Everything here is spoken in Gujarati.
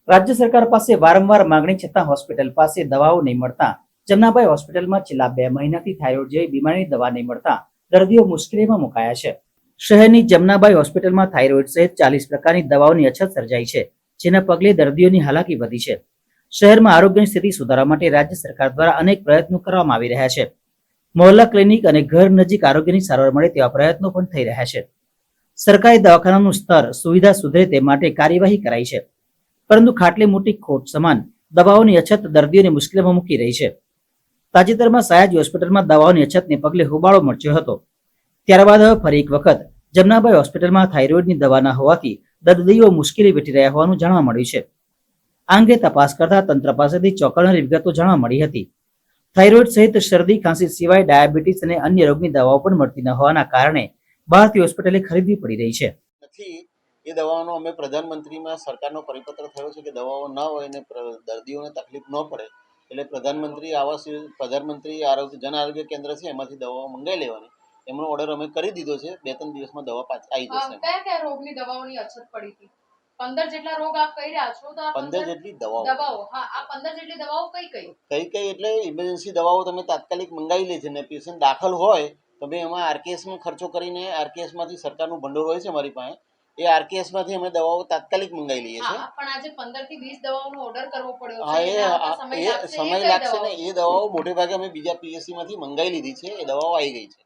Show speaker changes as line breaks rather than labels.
રાજ્ય સરકાર પાસે વારંવાર માંગણી છતાં હોસ્પિટલ પાસે દવાઓ નહીં મળતા જમનાબાઈ હોસ્પિટલમાં છેલ્લા 2 મહિનાથી થાઇરોઇડ જેવી બીમારીની દવા નહીં મળતા દર્દીઓ મુશ્કેલીમાં મુકાયા છે। શહેરની જમનાબાઈ હોસ્પિટલમાં થાઇરોઇડ સહિત 40 પ્રકારની દવાઓની અછત સર્જાઈ છે, જેના પગલે દર્દીઓની હાલાકી વધી છે। શહેરમાં આરોગ્યની સ્થિતિ સુધારવા માટે રાજ્ય સરકાર દ્વારા અનેક પ્રયત્નો કરવામાં આવી રહ્યા છે। મોહલ્લા ક્લિનિક અને ઘર નજીક આરોગ્યની સારવાર મળે તેવા પ્રયત્નો પણ થઈ રહ્યા છે। સરકારી દવાખાનાનું સ્તર સુવિધા સુધરે તે માટે કાર્યવાહી કરાઈ છે, પરંતુ ખાટલી મોટી ખોટ સમાન દવાઓની અછત દર્દીઓને મુશ્કેલીમાં મૂકી રહી છે। તાજેતરમાં સયાજી હોસ્પિટલમાં દવાઓની અછતને પગલે હોબાળો મચ્યો હતો, ત્યારબાદ હવે ફરી એક વખત જમનાબાઈ હોસ્પિટલમાં થાઇરોઇડની દવા ન હોવાથી દર્દીઓ મુશ્કેલી વેઠી રહ્યા હોવાનું જાણવા મળ્યું છે। આ અંગે તપાસ કરતા તંત્ર પાસેથી ચોંકાવનારી વિગતો જાણવા મળી હતી। થાઇરોઇડ સહિત શરદી ખાંસી સિવાય ડાયાબિટીસ અને અન્ય રોગની દવાઓ પણ મળતી ન હોવાના કારણે બહારથી હોસ્પિટલે ખરીદવી પડી રહી છે।
એ દવાઓનો અમે પ્રધાનમંત્રીમાં સરકારનો પરિપત્ર થયો છે કે દવાઓ ન હોય ને દર્દીઓને તકલીફ ન પડે એટલે પ્રધાનમંત્રી જન આરોગ્ય કેન્દ્ર છે એમાંથી દવાઓ મંગાવી લેવાની એમનો ઓર્ડર અમે કરી દીધો છે। 2-3 દિવસમાં દવા પાછી આવી જશે।
કયા રોગની દવાઓની અછત પડી હતી? 15 જેટલા રોગ આપ કહી રહ્યા છો, તો આ
15 જેટલી દવાઓ
હા, આ 15 જેટલી દવાઓ કઈ
એટલે ઇમરજન્સી દવાઓ તમે તાત્કાલિક મંગાવી લે છે ને પેશન્ટ દાખલ હોય તમે એમાં આરકેએસમાં ખર્ચો કરીને આરકેએસમાંથી સરકારનું ભંડોળ હોય છે અમારી પાસે, એ આરકેએસમાંથી અમે દવાઓ તાત્કાલિક મંગાવી લઈએ છીએ।
પણ આજે 15 થી 20 દવાઓનો ઓર્ડર કરવો પડ્યો
છે,
એ
સમય લાગશે ને। એ દવાઓ મોટે ભાગે અમે બીજા પીએસસીમાંથી મંગાવી લીધી છે, એ દવાઓ આવી ગઈ છે।